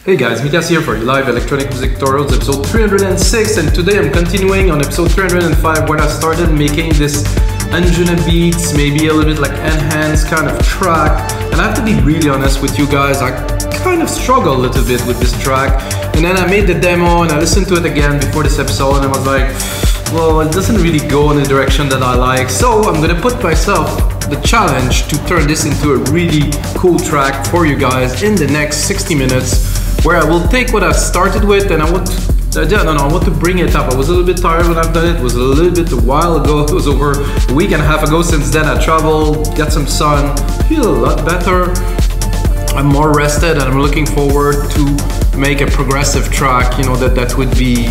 Hey guys, Mikas here for live electronic music tutorials episode 306, and today I'm continuing on episode 305 where I started making this Anjunabeats, maybe a little bit like enhanced kind of track. And I have to be really honest with you guys, I kind of struggle a little bit with this track. And then I made the demo and I listened to it again before this episode and I was like, well, it doesn't really go in the direction that I like. So I'm gonna put myself the challenge to turn this into a really cool track for you guys in the next 60 minutes. Where I will take what I started with and I want to bring it up. I was a little bit tired when I've done it. It was a little bit a while ago. It was over a week and a half ago. Since then I traveled, got some sun, feel a lot better. I'm more rested and I'm looking forward to make a progressive track, you know, that would be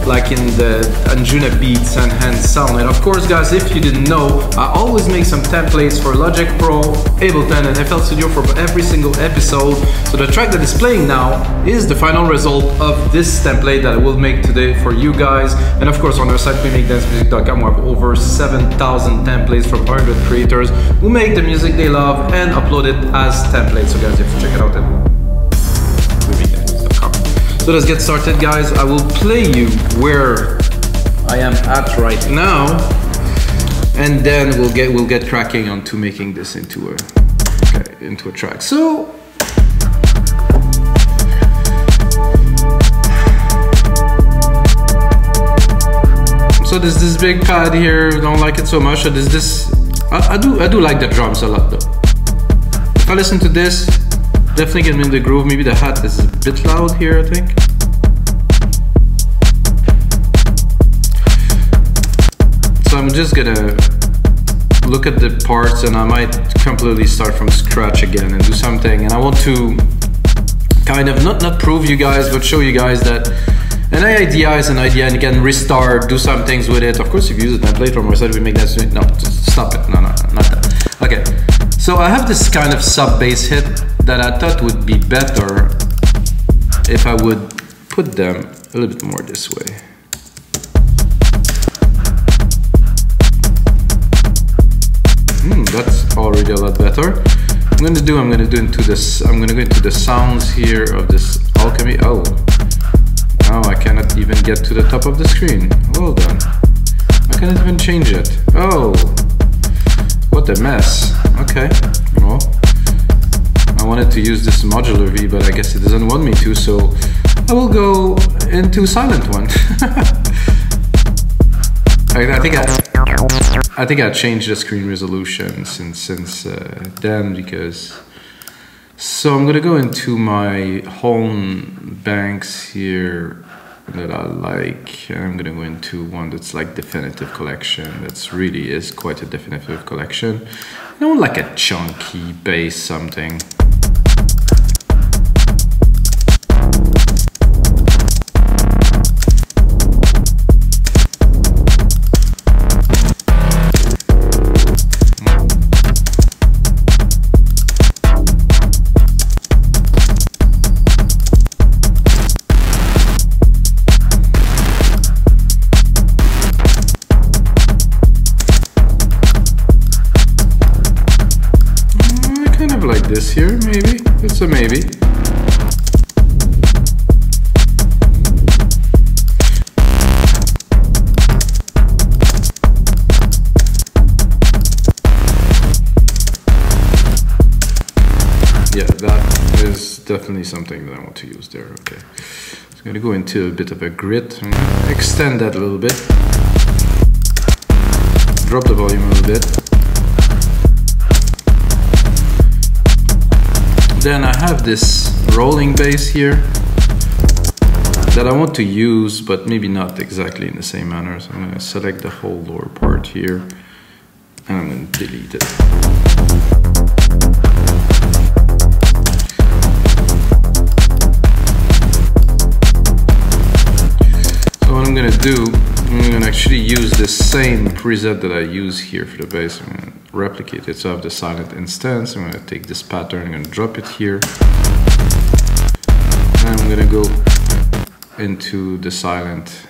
like in the Anjunabeats and Enhanced sound. And of course guys, if you didn't know, I always make some templates for Logic Pro, Ableton and FL Studio for every single episode. So the track that is playing now is the final result of this template that I will make today for you guys. And of course on our site weMakeDanceMusic.com we have over 7,000 templates from 100 creators who make the music they love and upload it as templates. So guys, you have to check it out at So let's get started guys. I will play you where I am at right now and then we'll get cracking onto making this into a track. So there's this big pad here, don't like it so much. So there's this, I do like the drums a lot though. If I listen to this, definitely get me in the groove. Maybe the hat is a bit loud here, I think. So I'm just gonna look at the parts and I might completely start from scratch again and do something. And I want to kind of not prove you guys, but show you guys that an idea is an idea and you can restart, do some things with it. Of course, if you use a template from our side, we make that. No, just stop it. No, not that. Okay. So I have this kind of sub bass hit that I thought would be better if I would put them a little bit more this way. That's already a lot better. I'm gonna go into the sounds here of this alchemy. Oh, now I cannot even get to the top of the screen. Well done. I cannot even change it. Oh, what a mess. Okay, well, I wanted to use this modular V, but I guess it doesn't want me to, so I will go into silent one. I think I changed the screen resolution since then, because so I'm gonna go into my home banks here that I like, and I'm gonna go into one that's like definitive collection. That's really is quite a definitive collection. I want like a chunky bass something. This here, maybe? It's a maybe. Yeah, that is definitely something that I want to use there. Okay. So I'm gonna go into a bit of a grit. I'm gonna extend that a little bit. Drop the volume a little bit. Then I have this rolling bass here that I want to use, but maybe not exactly in the same manner. So I'm going to select the whole lower part here and I'm going to delete it. So what I'm going to do, I'm going to actually use the same preset that I use here for the bass. I'm going to replicate it. So I have the silent instance. I'm going to take this pattern, I'm going to drop it here. And I'm going to go into the silent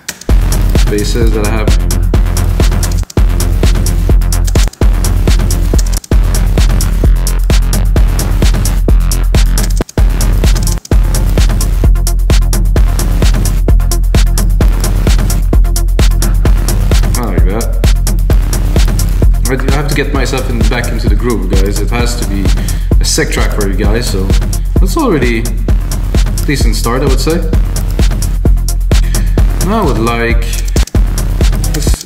basses that I have. to get myself back into the groove, guys. It has to be a sick track for you guys, so that's already a decent start, I would say. Now I would like, let's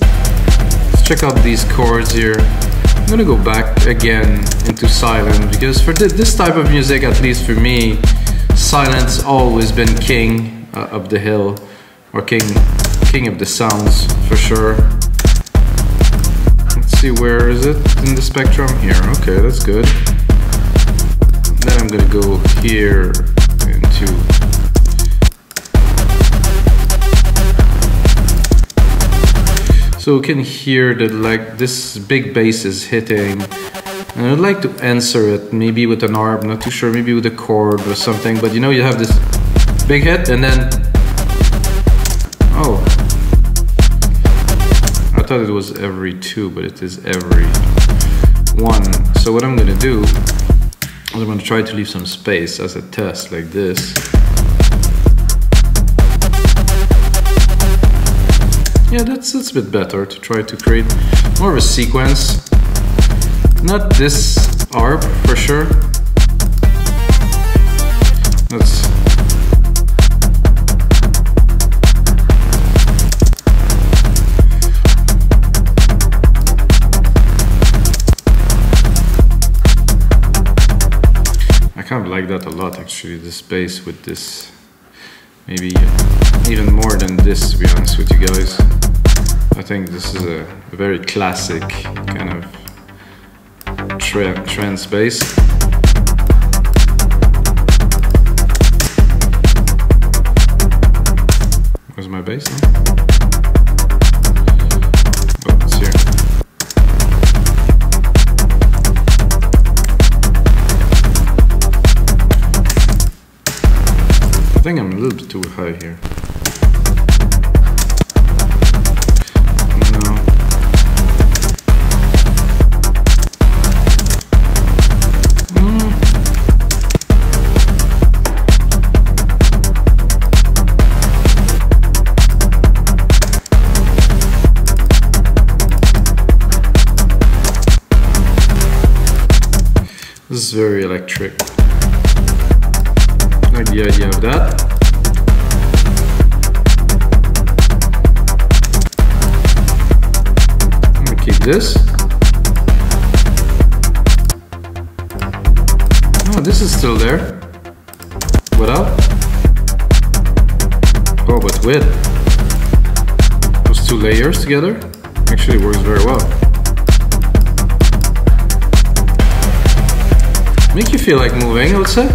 check out these chords here. I'm gonna go back again into silent, because for this type of music, at least for me, silent's always been king of the hill, or king of the sounds for sure. Let's see, where is it in the spectrum? Here, okay, that's good. Then I'm gonna go here into, so we can hear that like this big bass is hitting, and I'd like to answer it maybe with an arp, not too sure, maybe with a chord or something, but you know, you have this big hit and then, oh, I thought it was every 2, but it is every 1. So what I'm gonna do is I'm gonna try to leave some space as a test like this. Yeah, that's a bit better, to try to create more of a sequence. Not this arp for sure. Let's, I kind of like that a lot actually, this bass with this, maybe even more than this, to be honest with you guys. I think this is a very classic kind of trance bass. Where's my bass now? Oh, it's here. I think I'm a little bit too high here. This is very electric. I like the idea of that. I'm gonna keep this. Oh, this is still there. Without? Oh, but with. Those 2 layers together actually works very well. Make you feel like moving, I would say.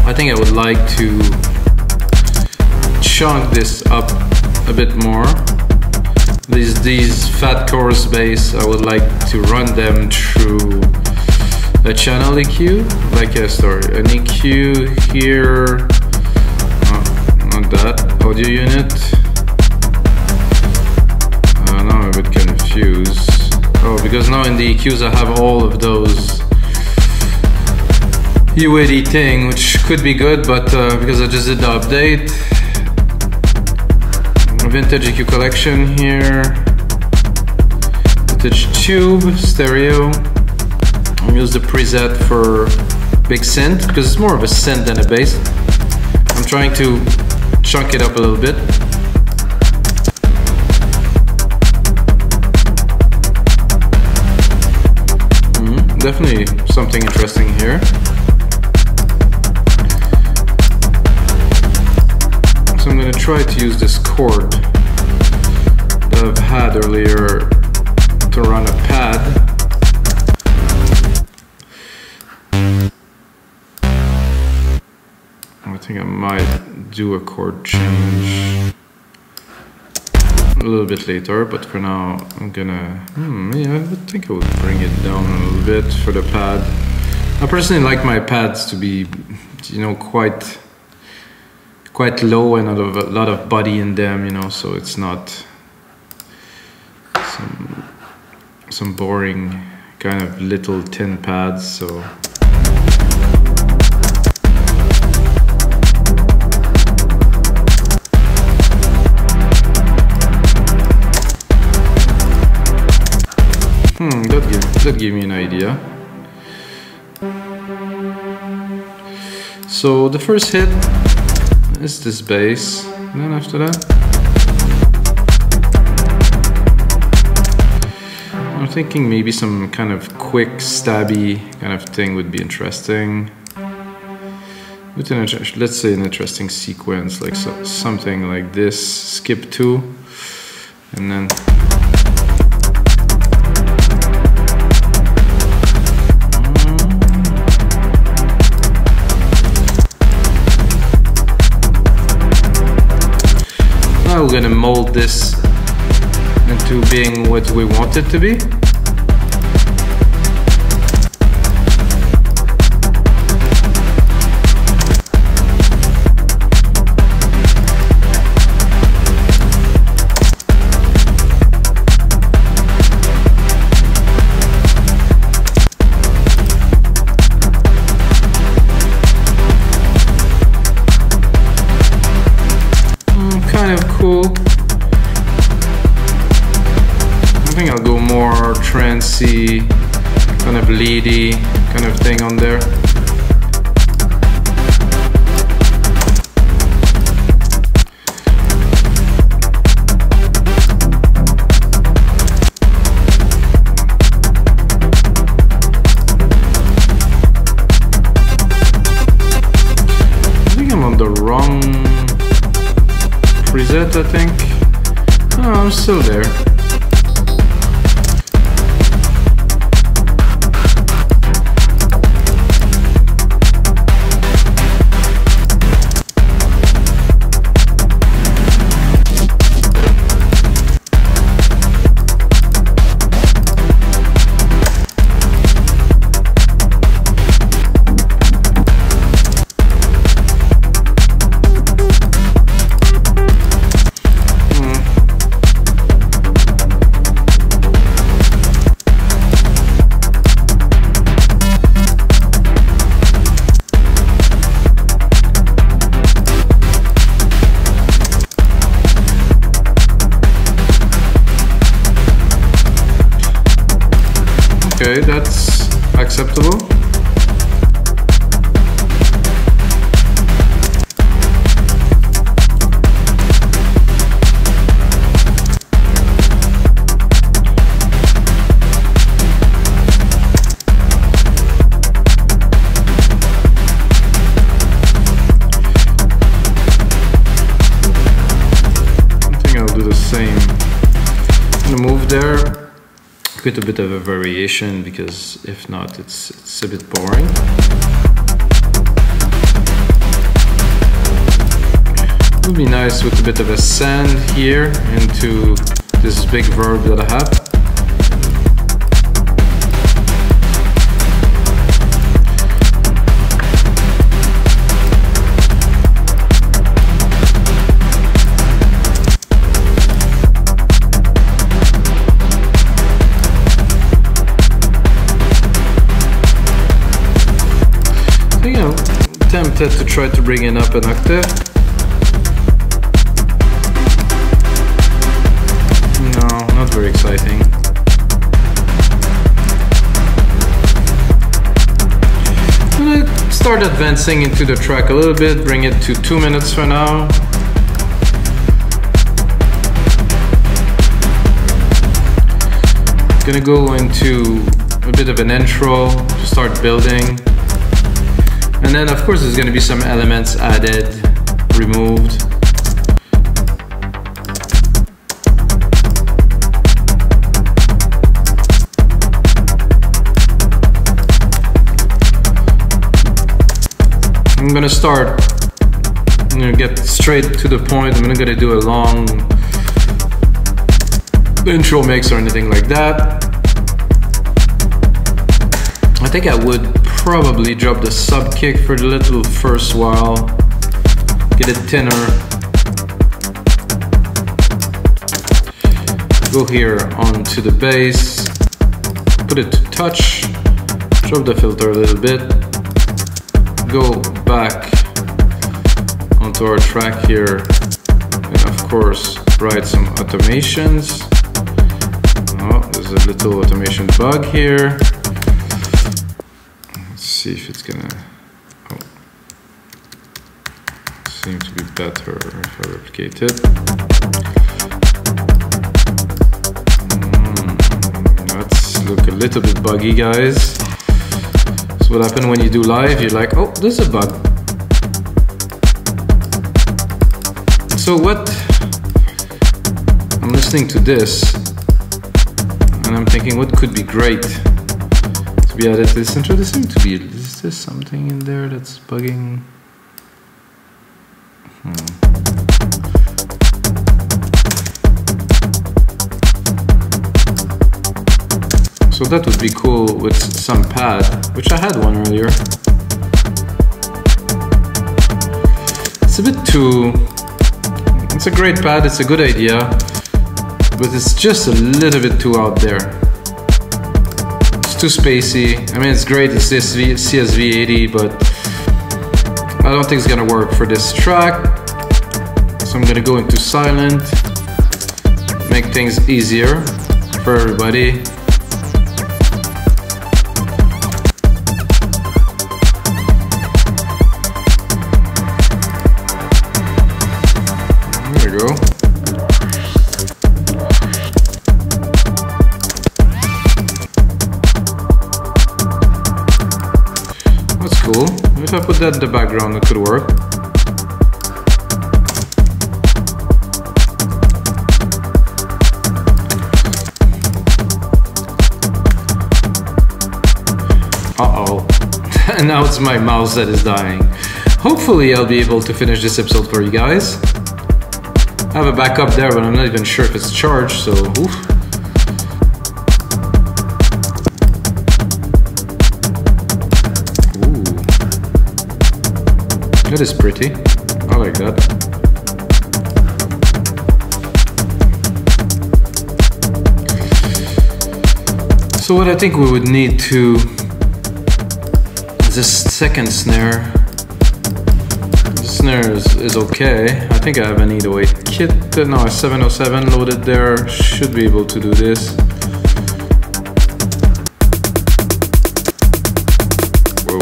I think I would like to chunk this up a bit more. These fat chorus bass, I would like to run them through a channel EQ, like a an EQ here, not that, audio unit. Now I'm a bit confused. Oh, because now in the EQs I have all of those UAD thing, which could be good, but because I just did the update. Vintage EQ collection here. Vintage tube, stereo. I'll use the preset for big synth, because it's more of a synth than a bass. I'm trying to chunk it up a little bit. Definitely something interesting here. So I'm going to try to use this chord that I've had earlier to run a pad. I think I might do a chord change a little bit later, but for now I'm gonna, yeah, I think I would bring it down a little bit for the pad. I personally like my pads to be, you know, quite low and a lot of body in them, you know, so it's not some boring kind of little tin pads. So that give me an idea. So the first hit is this bass, and then after that I'm thinking maybe some kind of quick stabby kind of thing would be interesting. With an, let's say an interesting sequence, like something like this, skip 2, and then now we're gonna mold this into being what we want it to be. Cool. I think I'll go more trancey, kind of leady kind of thing on there. I think I'm on the wrong preset, I think. Oh, I'm still there. Okay, that's acceptable. I think I'll do the same. I'm gonna move there. Get a bit of a variation, because if not, it's a bit boring. It would be nice with a bit of a sand here into this big verb that I have. Tempted to try to bring it up an octave. No, not very exciting. I'm gonna start advancing into the track a little bit, bring it to 2 minutes for now. Gonna go into a bit of an intro to start building. And then, of course, there's going to be some elements added, removed. I'm going to start, I'm going to get straight to the point. I'm not going to do a long intro mix or anything like that. I think I would probably drop the sub kick for the little first while, get it thinner, go here onto the bass, put it to touch, drop the filter a little bit, go back onto our track here, and of course write some automations. Oh, there's a little automation bug here. Let's see if it's gonna. Oh, seems to be better if I replicate it. Let's look a little bit buggy, guys. So what happens when you do live? You're like, oh, there's a bug. So what? I'm listening to this, and I'm thinking, what could be great to be added to this intro? There seems to be, is there something in there that's bugging? So that would be cool with some pad, which I had one earlier. It's a bit too, it's a great pad, it's a good idea, but it's just a little bit too out there. It's too spacey. I mean, it's great, it's CSV 80, but I don't think it's gonna work for this track. So I'm gonna go into silent, make things easier for everybody. There we go. That's cool. If I put that in the background, it could work. Uh-oh. And now it's my mouse that is dying. Hopefully I'll be able to finish this episode for you guys. I have a backup there, but I'm not even sure if it's charged, so oof. Ooh. That is pretty. I like that. So what I think we would need to is this second snare. The snare is okay. I think I have an 808 kit. No, a 707 loaded there. Should be able to do this. Whoa.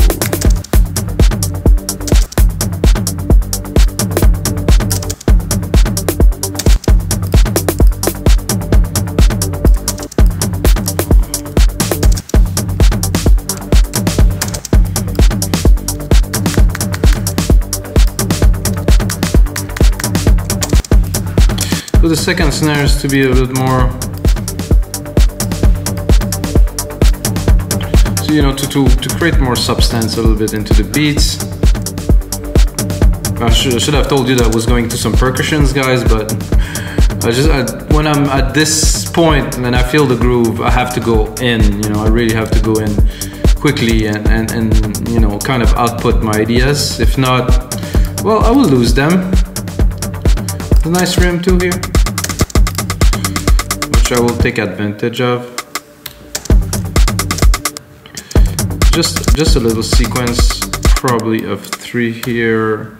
So the second snare is to be a bit more, so you know, to create more substance a little bit into the beats. I should have told you that I was going to some percussions, guys, but when I'm at this point and I feel the groove, I have to go in. You know, I really have to go in quickly and you know, kind of output my ideas. If not, well, I will lose them. A nice rim too here, which I will take advantage of. Just a little sequence, probably of 3 here,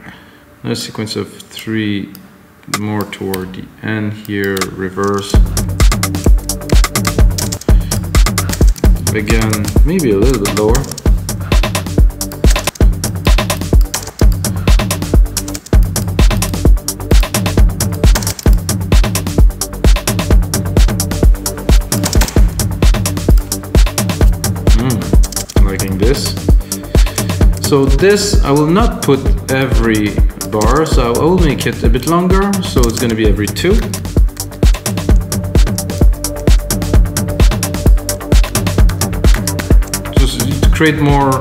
a sequence of 3 more toward the end here, reverse. Again, maybe a little bit lower. So this, I will not put every bar, so I will make it a bit longer, so it's going to be every 2. Just to create more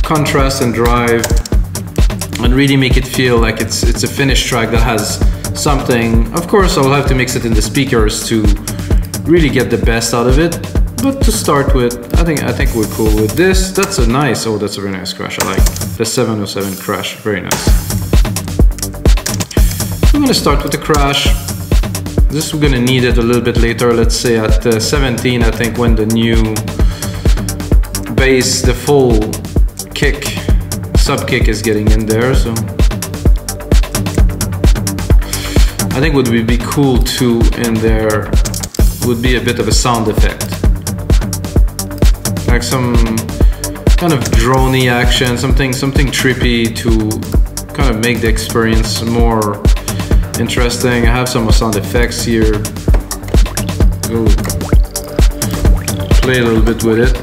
contrast and drive, and really make it feel like it's a finished track that has something. Of course, I will have to mix it in the speakers to really get the best out of it. But to start with, I think we're cool with this. That's a nice, oh, that's a very nice crash. I like the 707 crash, very nice. I'm gonna start with the crash. This we're gonna need it a little bit later. Let's say at 17, I think, when the new bass, the full kick, sub kick is getting in there. So I think what would be cool too in there would be a bit of a sound effect, like some kind of droney action, something trippy to kind of make the experience more interesting. I have some sound effects here. Go play a little bit with it.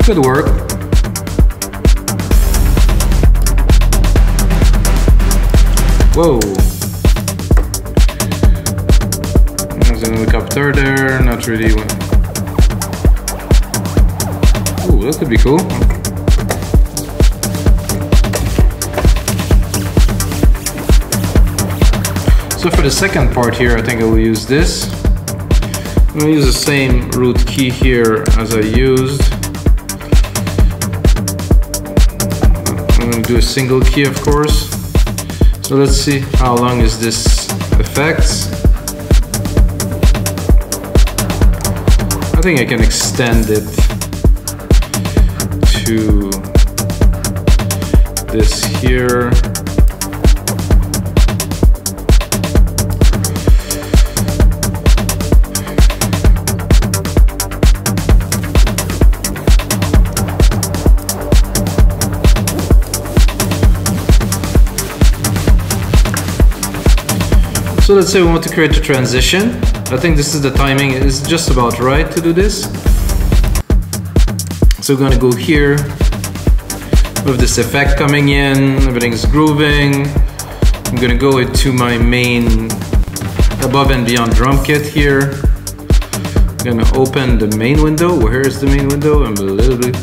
Good work. Whoa. There's an helicopter there, not really. Ooh, that could be cool. So for the second part here, I think I will use this. I'm going to use the same root key here as I used. I'm going to do a single key, of course. So let's see how long is this effect. I think I can extend it to this here. So let's say we want to create a transition. I think this is the timing is just about right to do this. So we're going to go here with this effect coming in, everything's grooving. I'm going to go into my main above and beyond drum kit here. I'm going to open the main window. Where is the main window? I'm a little bit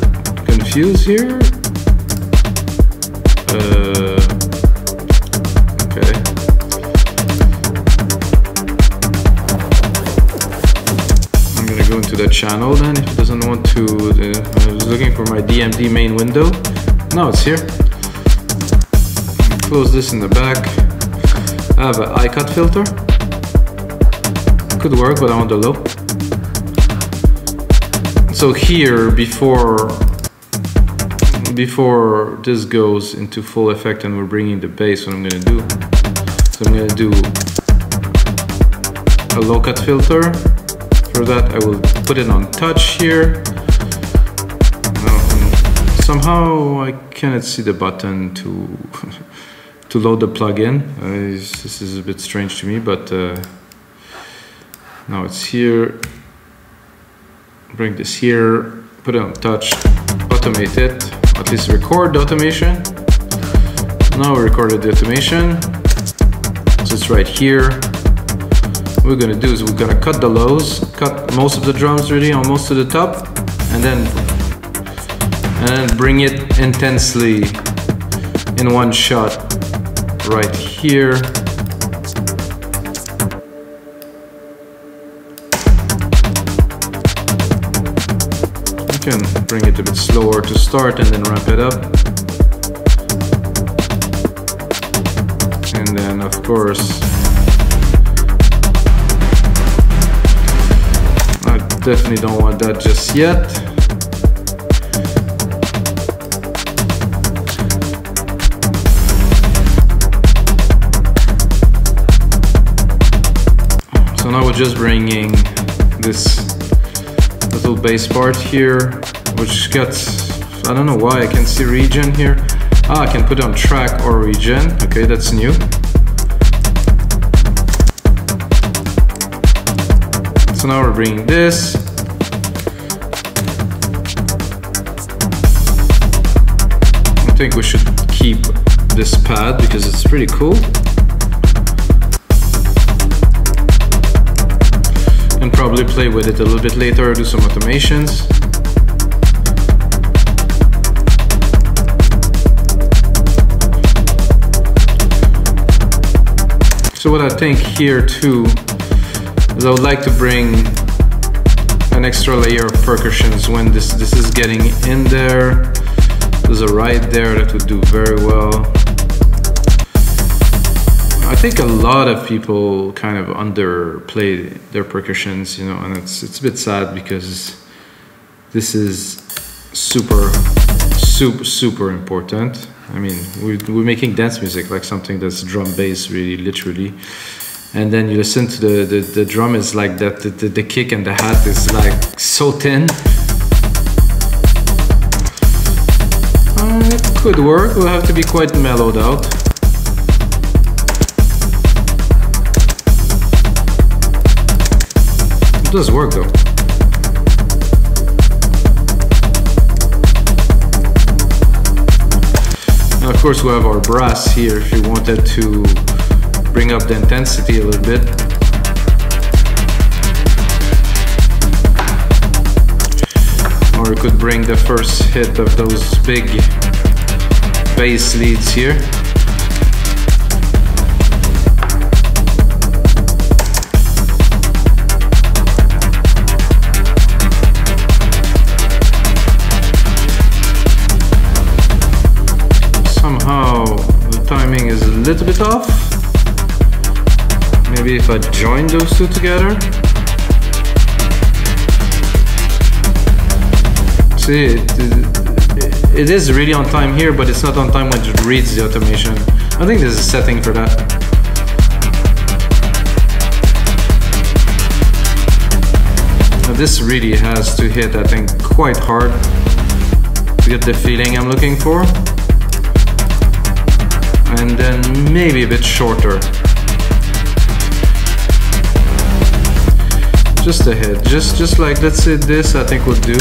confused here. The channel then, if it doesn't want to. I was looking for my DMD main window. No, it's here. Close this in the back. I have an I-cut filter. Could work, but I want the low. So here, before this goes into full effect and we're bringing the bass, what I'm going to do, so I'm going to do a low-cut filter. For that, I will put it on touch here. Somehow I cannot see the button to load the plugin. This is a bit strange to me, but now it's here. Bring this here, put it on touch, automate it, at least record the automation. Now we recorded the automation, so it's right here. What we're gonna do is we're gonna cut the lows, cut most of the drums really almost to the top, and then bring it intensely in one shot right here. You can bring it a bit slower to start and then ramp it up. And then of course definitely don't want that just yet. So now we're just bringing this little bass part here, which gets, I don't know why I can't see region here. I can put on track or region. Okay, that's new. So now we're bringing this. I think we should keep this pad because it's pretty cool. And probably play with it a little bit later, do some automations. So what I think here too, I would like to bring an extra layer of percussions when this is getting in there. There's a ride there that would do very well. I think a lot of people kind of underplay their percussions, you know, and it's a bit sad because this is super important. I mean, we're making dance music, like something that's drum bass, really, literally. And then you listen to the drum is like that, the kick and the hat is like so thin. It could work, we'll have to be quite mellowed out. It does work though. Now, of course, we have our brass here if you wanted to bring up the intensity a little bit. Or you could bring the first hit of those big bass leads here. Somehow the timing is a little bit off. Maybe if I join those two together. See, it is really on time here, but it's not on time when it reads the automation. I think there's a setting for that. Now this really has to hit, I think, quite hard to get the feeling I'm looking for. And then maybe a bit shorter. Just a hit, just like, let's say this, I think would do.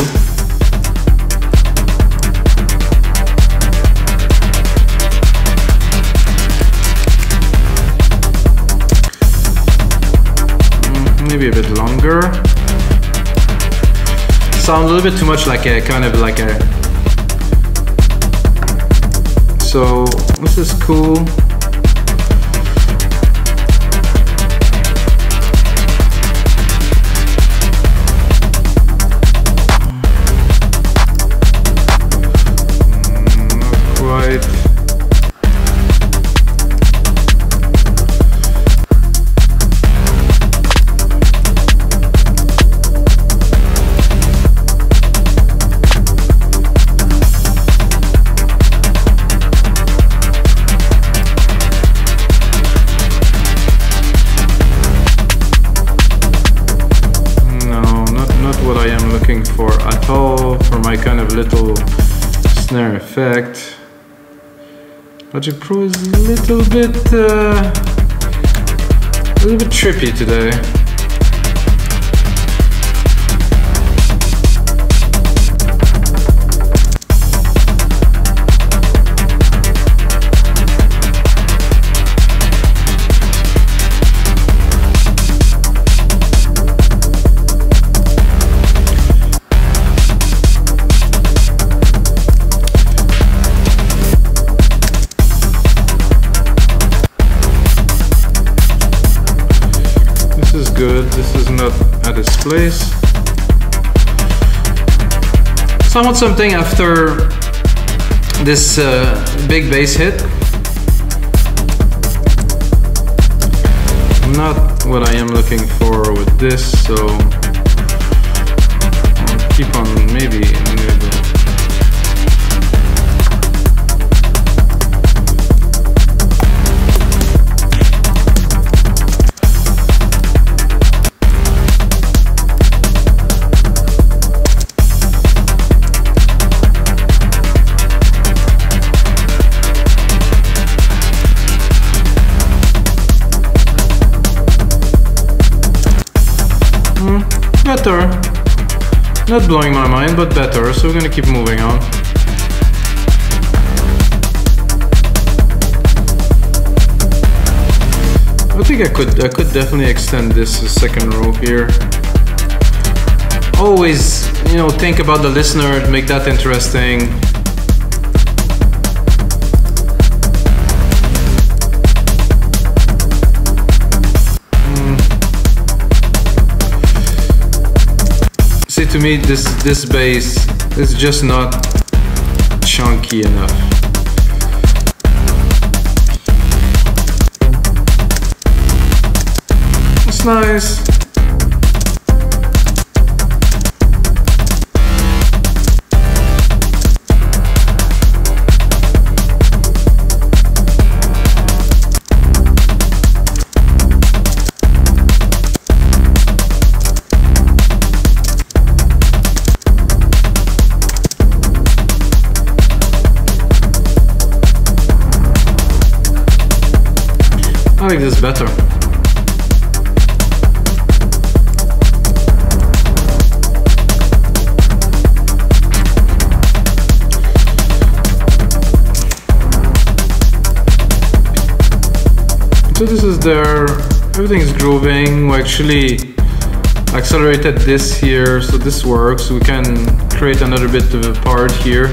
Maybe a bit longer. Sound a little bit too much like a kind of like a. So this is cool. Not quite. For at all, for my kind of little snare effect. Logic Pro is a little bit trippy today. Good, this is not at its place. So I want something after this big bass hit. Not what I am looking for with this, so I'll keep on maybe better. Not blowing my mind, but better, so we're gonna keep moving on. I think I could definitely extend this second row here. Always, you know, think about the listener, make that interesting. See, to me, this bass is just not chunky enough. nice. I like this better. So this is there, everything is grooving. We actually accelerated this here, so this works. We can create another bit of a part here.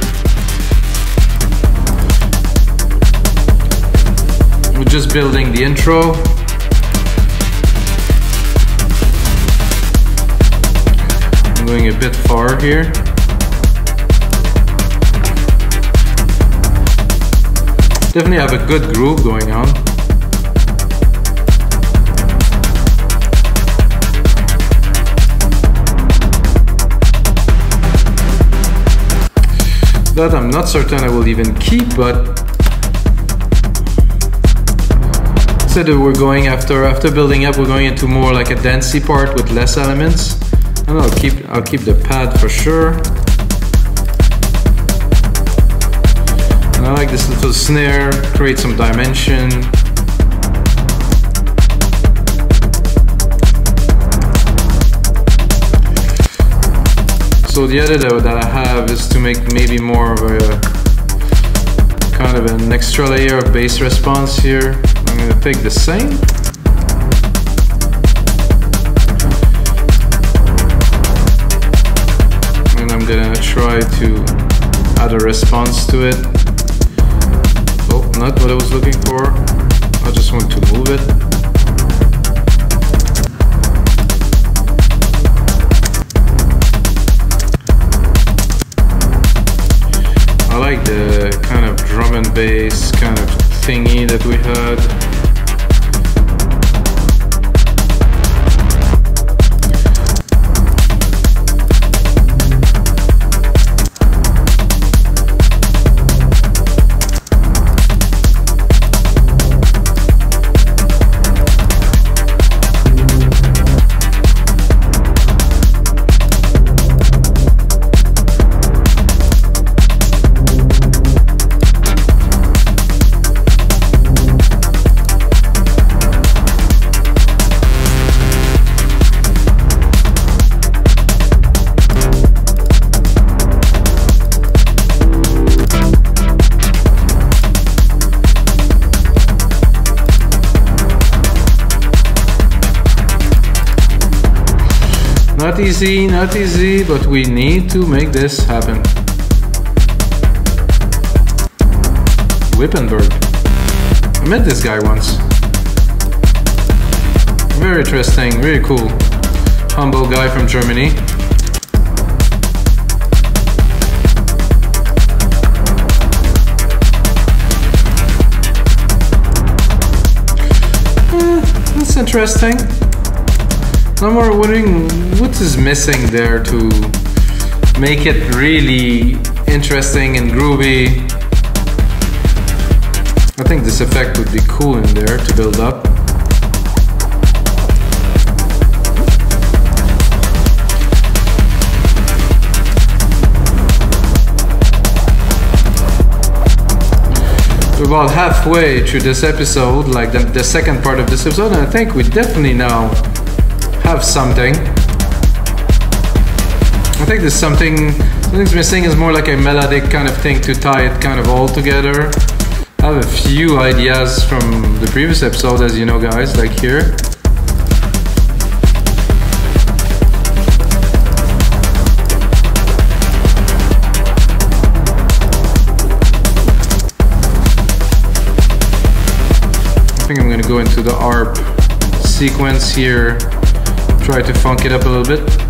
We're just building the intro. I'm going a bit far here. Definitely have a good groove going on. That I'm not certain I will even keep, but that we're going after building up, we're going into more like a dancey part with less elements, and I'll keep the pad for sure. And I like this little snare, create some dimension. So the edit that I have is to make maybe more of a kind of an extra layer of bass response here. I'm going to take the same. And I'm going to try to add a response to it. Oh, not what I was looking for. I just want to move it. I like the kind of drum and bass kind of thingy that we had. Not easy, but we need to make this happen. Wippenberg. I met this guy once. Very interesting, very cool. Humble guy from Germany. That's interesting. I'm more wondering what is missing there to make it really interesting and groovy. I think this effect would be cool in there to build up. We're about halfway through this episode, like the second part of this episode, and I think we definitely now have something. I think there's something's missing is more like a melodic kind of thing to tie it kind of all together. I have a few ideas from the previous episode, as you know guys, like here. I think I'm gonna go into the ARP sequence here. Try to funk it up a little bit.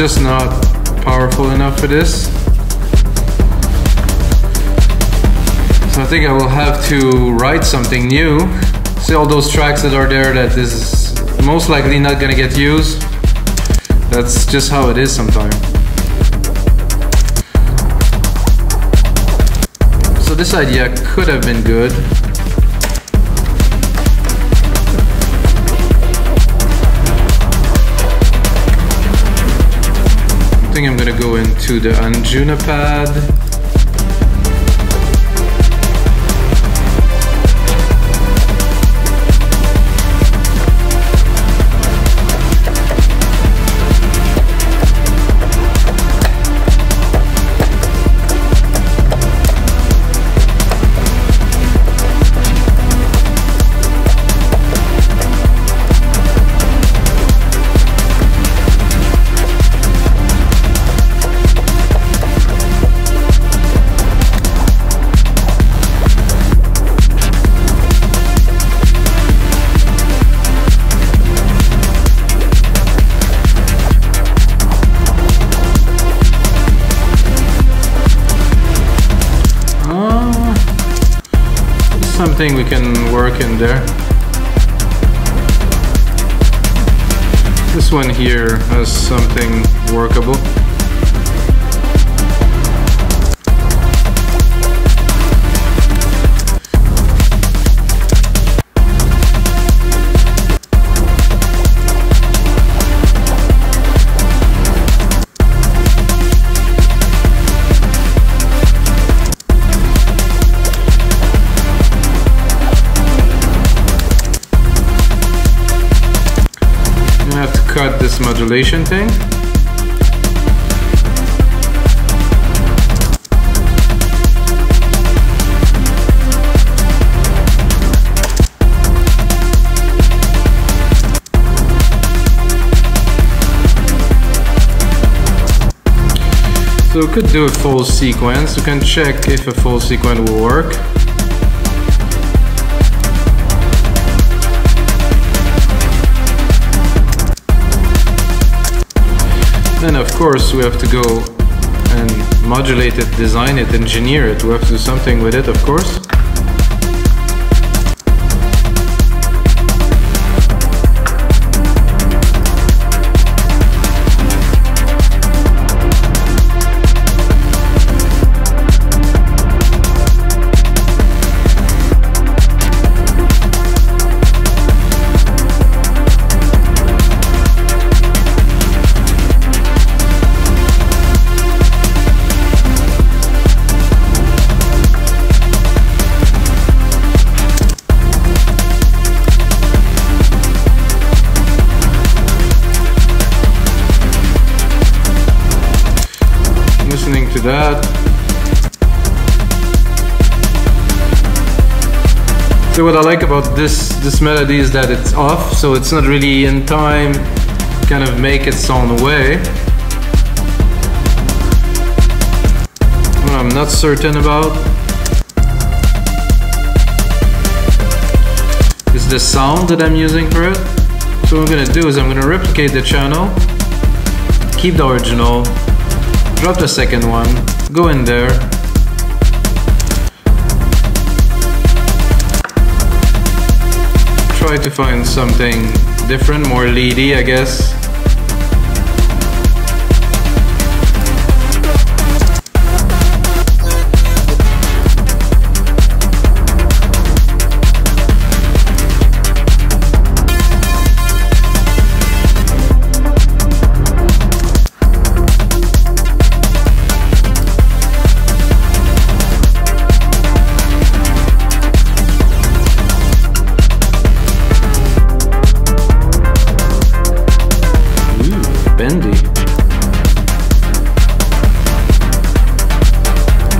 just not powerful enough for this. So I think I will have to write something new. See all those tracks that are there that is most likely not gonna get used. That's just how it is sometimes. So this idea could have been good. I think I'm gonna go into the Anjunabeats. Something we can work in there. This one here has something workable. Cut this modulation thing. So we could do a full sequence. We can check if a full sequence will work. Then of course we have to go and modulate it, design it, engineer it. We have to do something with it, of course. To that. So what I like about this melody is that it's off, so it's not really in time, kind of make its own way. What I'm not certain about is the sound that I'm using for it. So what I'm gonna do is I'm gonna replicate the channel, keep the original, drop the second one, go in there. Try to find something different, more leady, I guess. Bendy.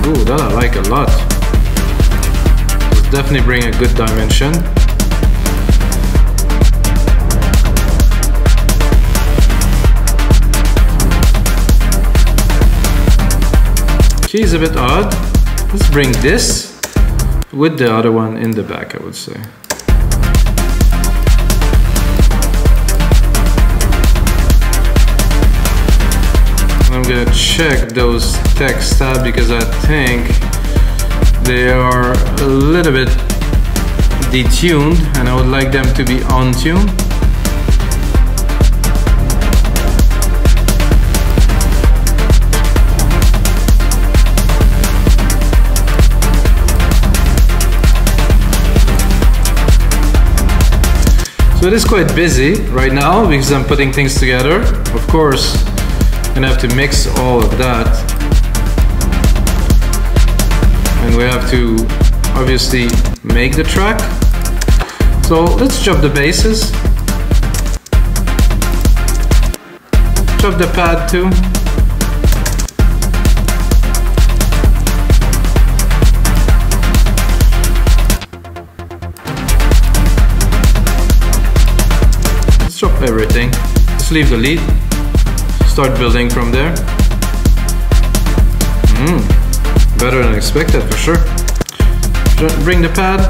Ooh, that I like a lot. It'll definitely bring a good dimension. She's a bit odd. Let's bring this with the other one in the back, I would say. gonna check those text tabs because I think they are a little bit detuned and I would like them to be on tune. So it is quite busy right now because I'm putting things together. Of course, I'm gonna have to mix all of that. And we have to obviously make the track. So let's drop the basses. Drop the pad too. Drop everything, just leave the lead, start building from there. Better than expected for sure. Bring the pad.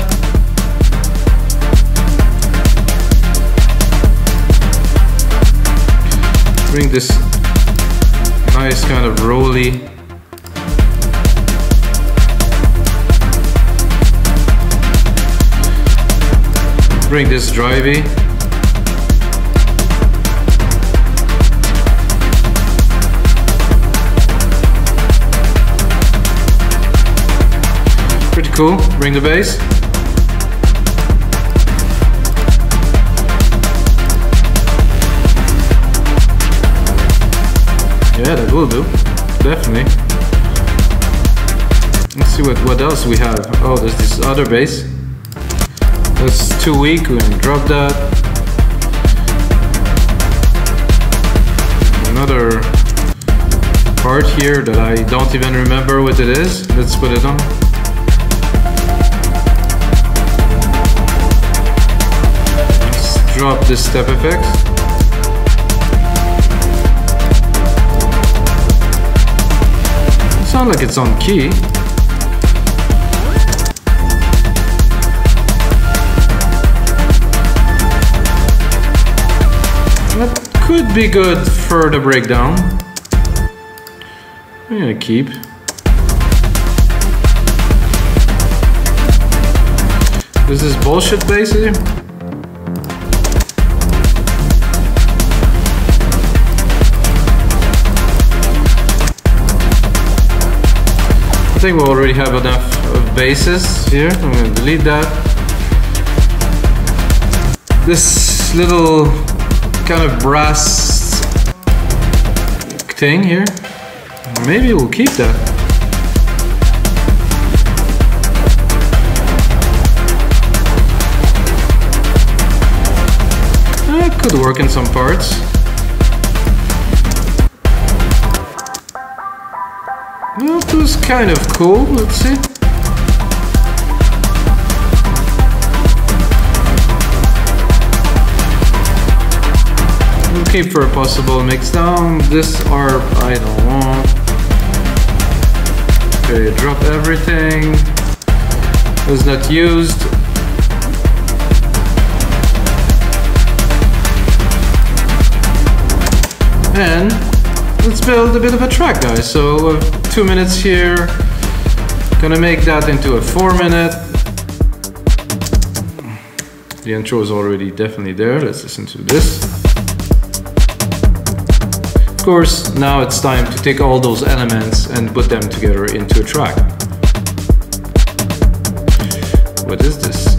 Bring this nice kind of rolly. Bring this drivey. Pretty cool. Bring the bass. Yeah, that will do. Definitely. Let's see what else we have. Oh, there's this other bass. That's too weak. We're gonna drop that. Another part here that I don't even remember what it is. Let's put it on. Drop this step effect. It sounds like it's on key. That could be good for the breakdown. I'm gonna keep. This is bullshit basically. I think we already have enough of basses here. I'm going to delete that. This little kind of brass thing here, maybe we'll keep that. It could work in some parts. Well, that was kind of cool, let's see. We'll keep for a possible mix down. This ARP I don't want. Okay, drop everything. Was not used. And let's build a bit of a track, guys. So 2 minutes here. Gonna make that into a 4-minute. The intro is already definitely there. Let's listen to this. Of course, now it's time to take all those elements and put them together into a track. What is this?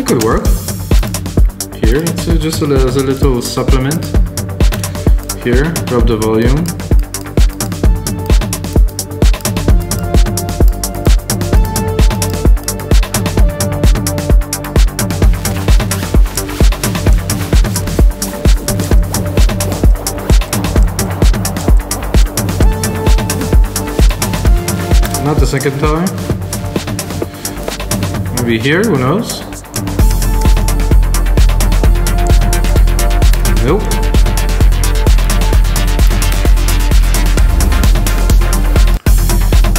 Could work. Here, it's just as a little supplement. Here, drop the volume. Not the second time. Maybe here, who knows? Nope.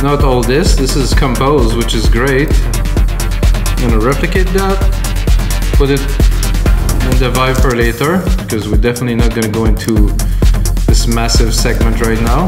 not all this. This is composed, which is great. I'm gonna replicate that, put it in the Viper later, because we're definitely not gonna go into this massive segment right now.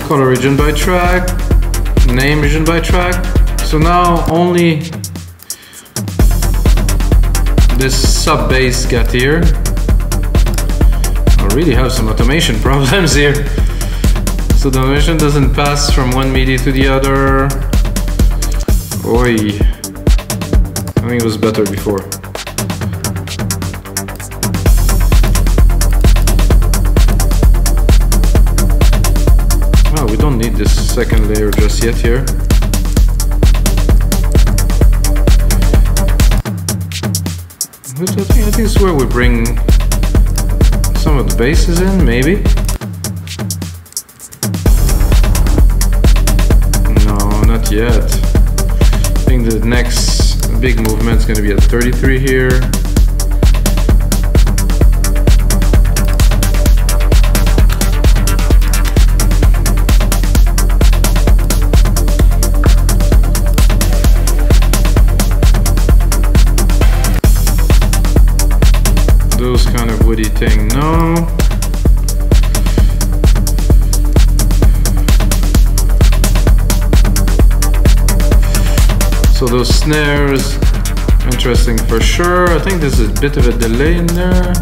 Color region by track, name region by track. So now only this sub bass got here. I really have some automation problems here. So the automation doesn't pass from one MIDI to the other. Oi, I think it was better before. We don't need this second layer just yet here. I think this is where we bring some of the basses in, maybe. No, not yet. I think the next big movement is going to be at 33 here. Woody thing, no. So those snares, interesting for sure. I think there's a bit of a delay in there.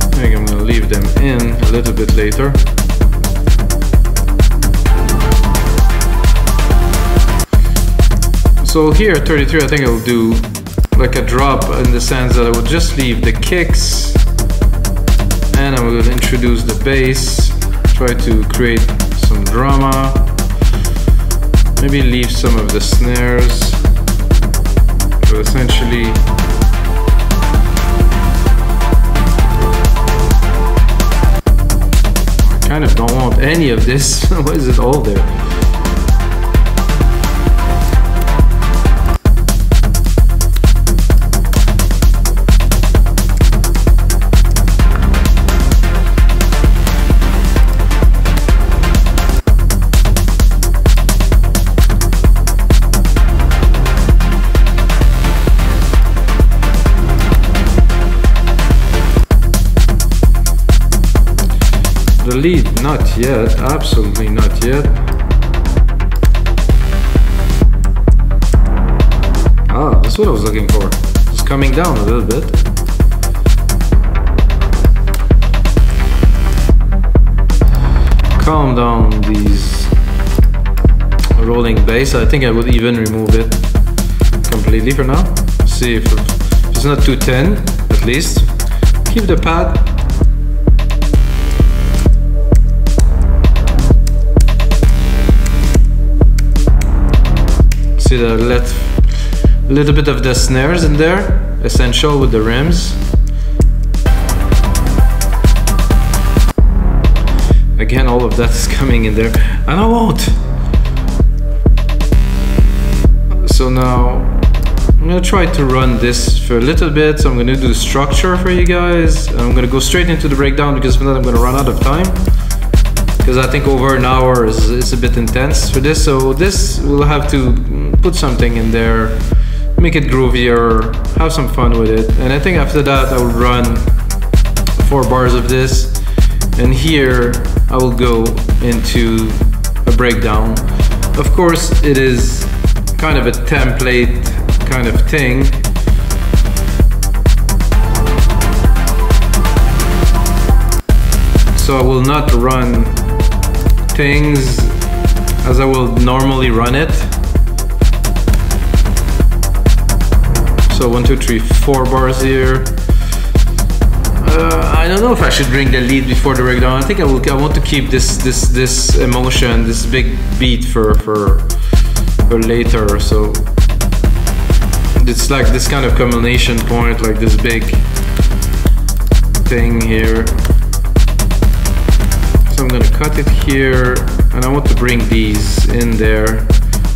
I think I'm gonna leave them in a little bit later. So here at 33, I think I'll do like a drop in the sense that I will just leave the kicks and I will introduce the bass, try to create some drama, maybe leave some of the snares, but essentially I kind of don't want any of this. Why is it all there? The lead, not yet, absolutely not yet. Ah, that's what I was looking for. It's coming down a little bit. Calm down these rolling bass. I think I would even remove it completely for now. See if it's not too thin, at least. Keep the pad. See that I let a little bit of the snares in there, essential with the rims. Again, all of that is coming in there, and I won't. So now I'm gonna try to run this for a little bit. So I'm gonna do the structure for you guys. I'm gonna go straight into the breakdown because if not I'm gonna run out of time. Because I think over an hour is a bit intense for this. So this we'll have to put something in there, make it groovier, have some fun with it. And I think after that I will run 4 bars of this. And here I will go into a breakdown. Of course, it is kind of a template kind of thing. So I will not run things as I will normally run it. So 1, 2, 3, 4 bars here. I don't know if I should bring the lead before the breakdown. I think I want to keep this emotion, this big beat for later. So it's like this kind of culmination point, like this big thing here. So I'm gonna cut it here, and I want to bring these in there.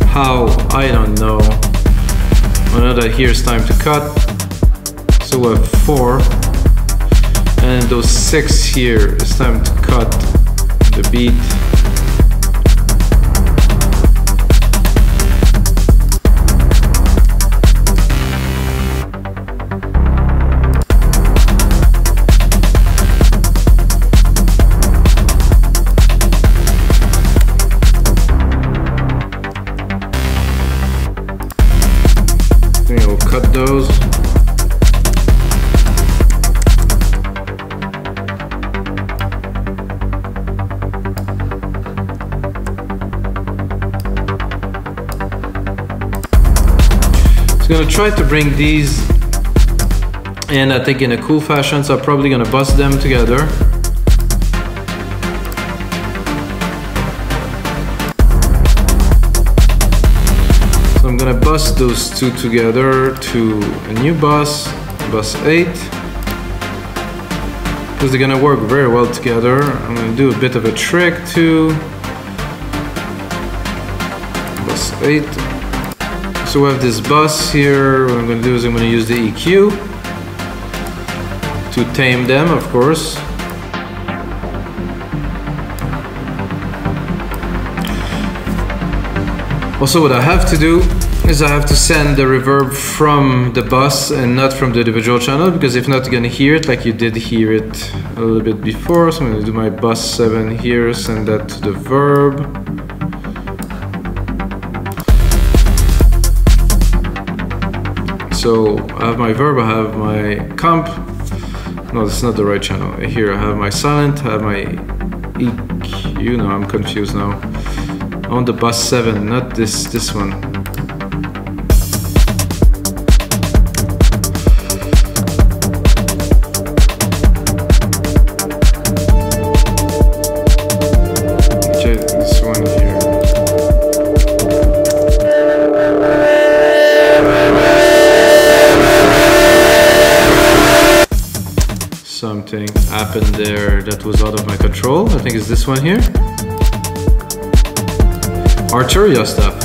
How? I don't know. I know that here's time to cut. So we'll have 4. And those 6 here, it's time to cut the beat. I think I'll cut those. Gonna try to bring these in, I think, in a cool fashion, so I'm probably gonna bust them together. So I'm gonna bust those 2 together to a new bus 8, because they're gonna work very well together. I'm gonna do a bit of a trick too. Bus 8. So we have this bus here. What I'm going to do is I'm going to use the EQ to tame them, of course. Also, what I have to do is I have to send the reverb from the bus and not from the individual channel, because if not, you're going to hear it like you did hear it a little bit before. So I'm going to do my bus 7 here, send that to the verb. So I have my verb, I have my comp. No, that's not the right channel. Here I have my silent, I have my EQ. No, I'm confused now. On the bus 7, not this one. Okay, this one here. Something happened there that was out of my control. I think it's this one here. Arturia stuff.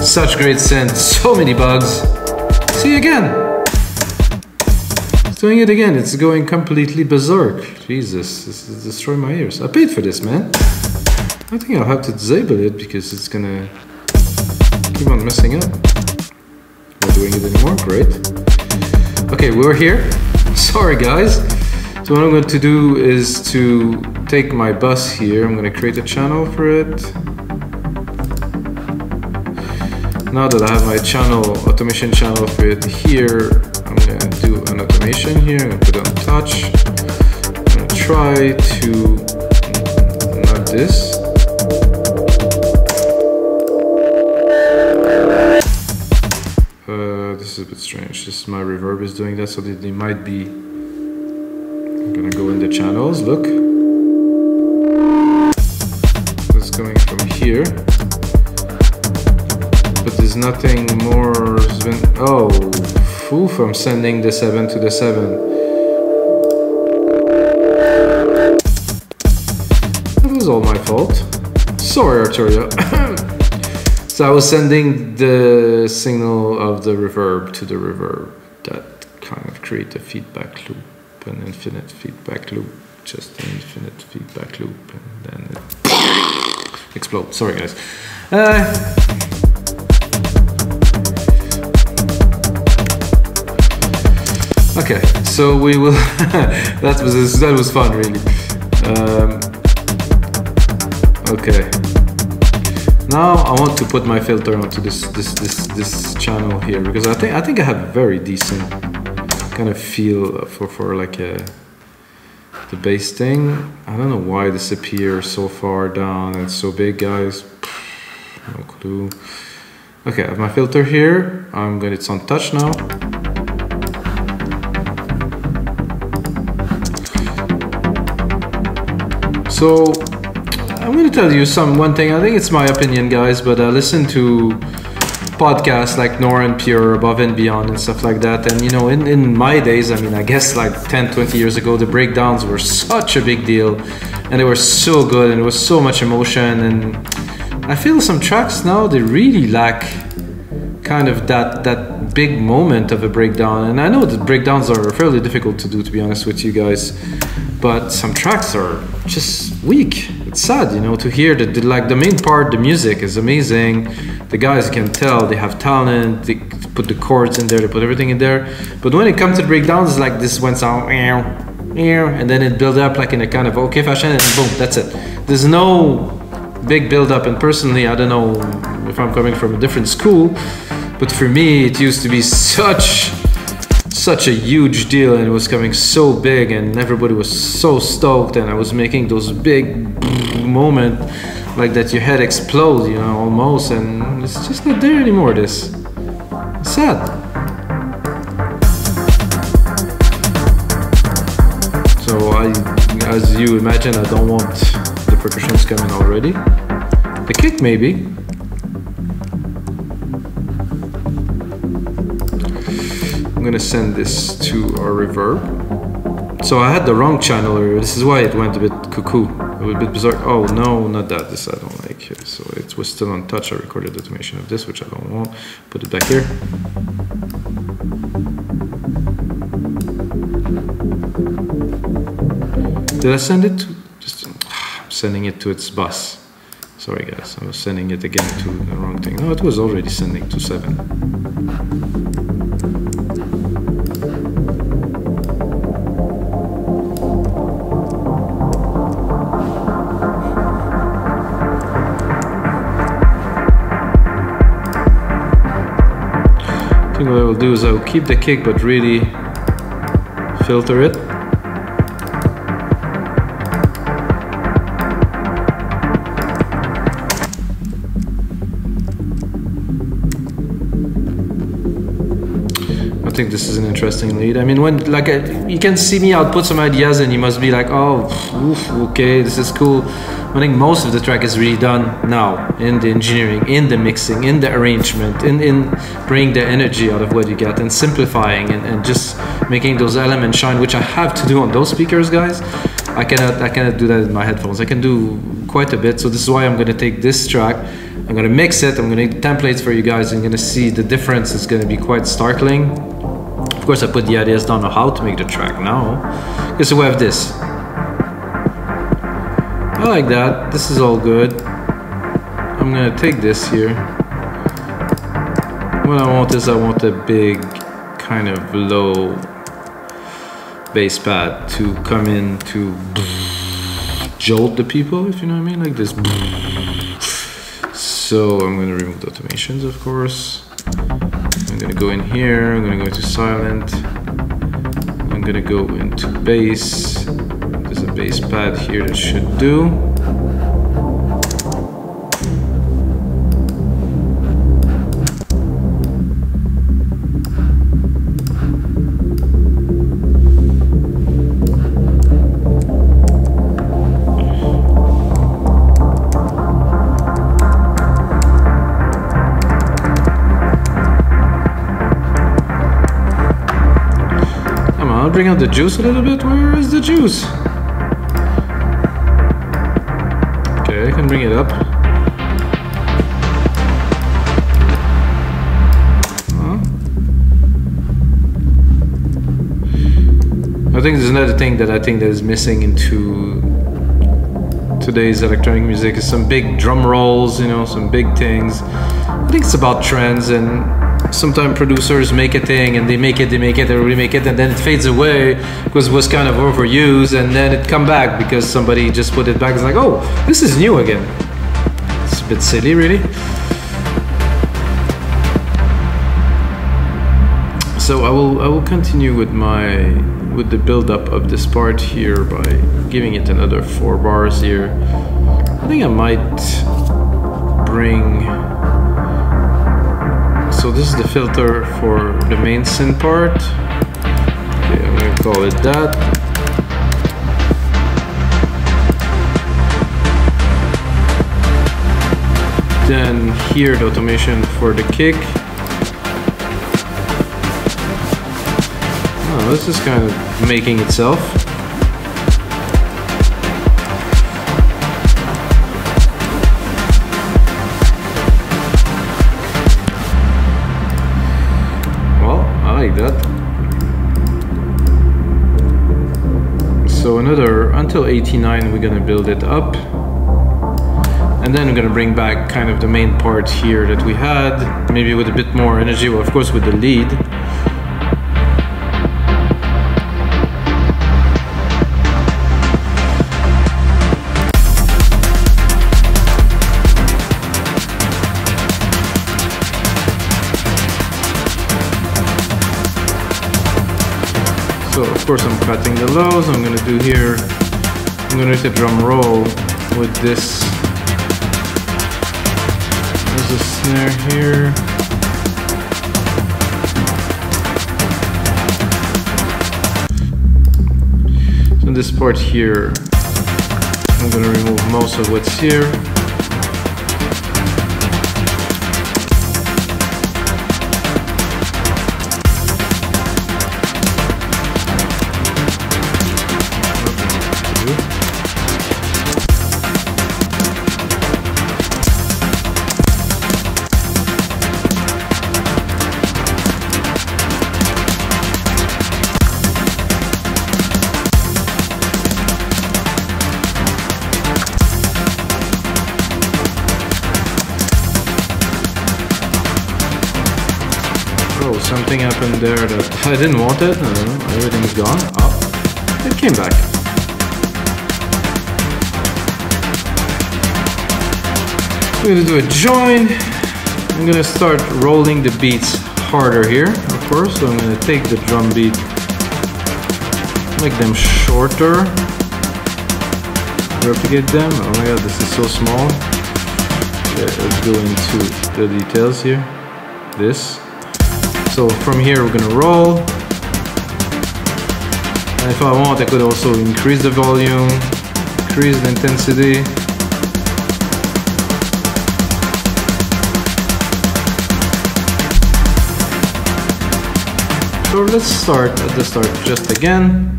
Such great synth, so many bugs. See again. It's doing it again. It's going completely berserk. Jesus, this is destroying my ears. I paid for this, man. I think I'll have to disable it because it's gonna keep on messing up. Not doing it anymore, great. Okay, we're here. Sorry guys. So what I'm going to do is to take my bus here. I'm going to create a channel for it. Now that I have my channel, automation channel for it here, I'm going to do an automation here. I'm going to put it on touch. I'm going to try to, not this. This is a bit strange. This is my reverb is doing that, so that they might be. I'm gonna go in the channels. Look, it's coming from here, but there's nothing more. Oh, oof! I'm sending the 7 to the 7. That was all my fault. Sorry, Arturia. So I was sending the signal of the reverb to the reverb that kind of create a feedback loop, an infinite feedback loop, just an infinite feedback loop, and then it explodes. Sorry guys. Okay, so we will. that was fun, really. Okay. Now I want to put my filter onto this channel here, because I think I have a very decent kind of feel for like the bass thing. I don't know why this appears so far down and so big, guys. No clue. Okay, I have my filter here. It's on touch now. So I'm going to tell you one thing. I think it's my opinion, guys, but I listen to podcasts like Moor and Pure, Above and Beyond, and stuff like that. And you know, in my days, I mean, I guess like 10-20 years ago, the breakdowns were such a big deal, and they were so good, and there was so much emotion. And I feel some tracks now, they really lack kind of that big moment of a breakdown. And I know that breakdowns are fairly difficult to do, to be honest with you guys, but some tracks are just weak. It's sad, you know, to hear that like the main part, the music is amazing. The guys, can tell they have talent. They put the chords in there, they put everything in there. But when it comes to breakdowns, it's like this went sound, and then it built up like in a kind of okay fashion, and boom, that's it. There's no big build up. And personally, I don't know if I'm coming from a different school, but for me, it used to be such a huge deal, and it was coming so big, and everybody was so stoked, and I was making those big moment like that your head explodes, you know, almost, and it's just not there anymore. This it's sad. So as you imagine, I don't want the percussions coming already. The kick maybe. I'm gonna send this to our reverb. So I had the wrong channel earlier. This is why it went a bit cuckoo, a bit bizarre. Oh no, not that. This I don't like. So it was still on touch. I recorded the automation of this, which I don't want. Put it back here. Did I send it to? I'm sending it to its bus. Sorry guys, I was sending it again to the wrong thing. No, it was already sending to 7. I think what I will do is I will keep the kick, but really filter it. I think this is an interesting lead. I mean, when like you can see me output some ideas, and you must be like, oh, oof, okay, this is cool. I think most of the track is really done now in the engineering, in the mixing, in the arrangement, in bringing the energy out of what you get, and simplifying and just making those elements shine, which I have to do on those speakers, guys. I cannot do that in my headphones. I can do quite a bit, so this is why I'm going to take this track, I'm going to mix it, I'm going to make templates for you guys, and you're going to see the difference is going to be quite startling. Of course, I put the ideas down on how to make the track now. Okay, so we have this. I like that. This is all good. I'm gonna take this here. What I want is I want a big kind of low bass pad to come in to jolt the people, if you know what I mean, like this. So I'm gonna remove the automations, of course. I'm gonna go in here, I'm gonna go into silent, I'm gonna go into bass. There's a bass pad here that should do. Bring out the juice a little bit. Where is the juice? Okay, I can bring it up. I think there's another thing that I think that is missing into today's electronic music is some big drum rolls, you know, some big things. I think it's about trends, and sometimes producers make a thing and they make it, they really make it, and then it fades away because it was kind of overused, and then it come back because somebody just put it back. It's like, oh, this is new again. It's a bit silly, really. So I will continue with the build up of this part here by giving it another 4 bars here. I think I might bring, so this is the filter for the main synth part. Okay, I'm gonna call it that. Then here the automation for the kick. Oh, this is kind of making itself. Well, I like that. So another, until 89 we're gonna build it up. And then I'm gonna bring back kind of the main part here that we had, maybe with a bit more energy, well, of course with the lead. So of course I'm cutting the lows. I'm gonna do here, I'm gonna hit a drum roll with this. There's a snare here. So this part here, I'm gonna remove most of what's here. Something happened there that I didn't want it. I don't know, everything's gone. Oh, it came back. I'm gonna do a join. I'm gonna start rolling the beats harder here, of course. So I'm gonna take the drum beat, make them shorter, replicate them. Oh my god, this is so small. Okay, let's go into the details here. This. So from here we're gonna roll, and if I want I could also increase the volume, increase the intensity. So let's start at the start just again.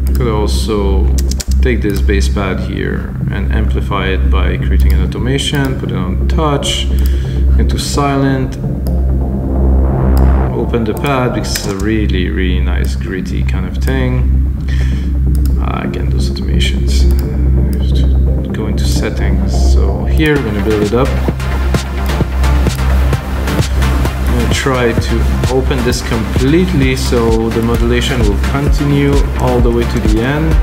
I could also take this bass pad here and amplify it by creating an automation, put it on touch, into silent, open the pad because it's a really nice gritty kind of thing. Again, those automations. Go into settings. So here we're gonna build it up. I'm gonna try to open this completely so the modulation will continue all the way to the end.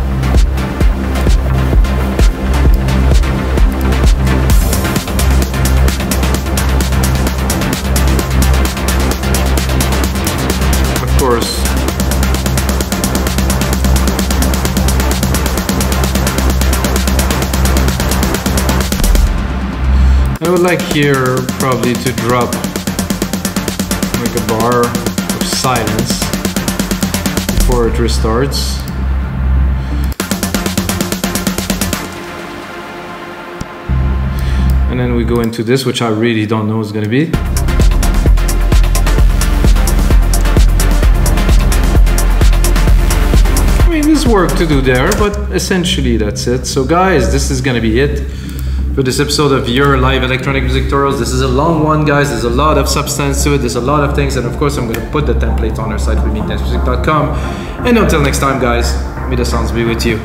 I would like here probably to drop like a bar of silence before it restarts. And then we go into this, which I really don't know what's gonna be. I mean, there's work to do there, but essentially that's it. So guys, this is gonna be it for this episode of your live electronic music tutorials. This is a long one, guys. There's a lot of substance to it. There's a lot of things, and of course I'm going to put the templates on our site, remixdancemusic.com. And until next time, guys, may the sounds be with you.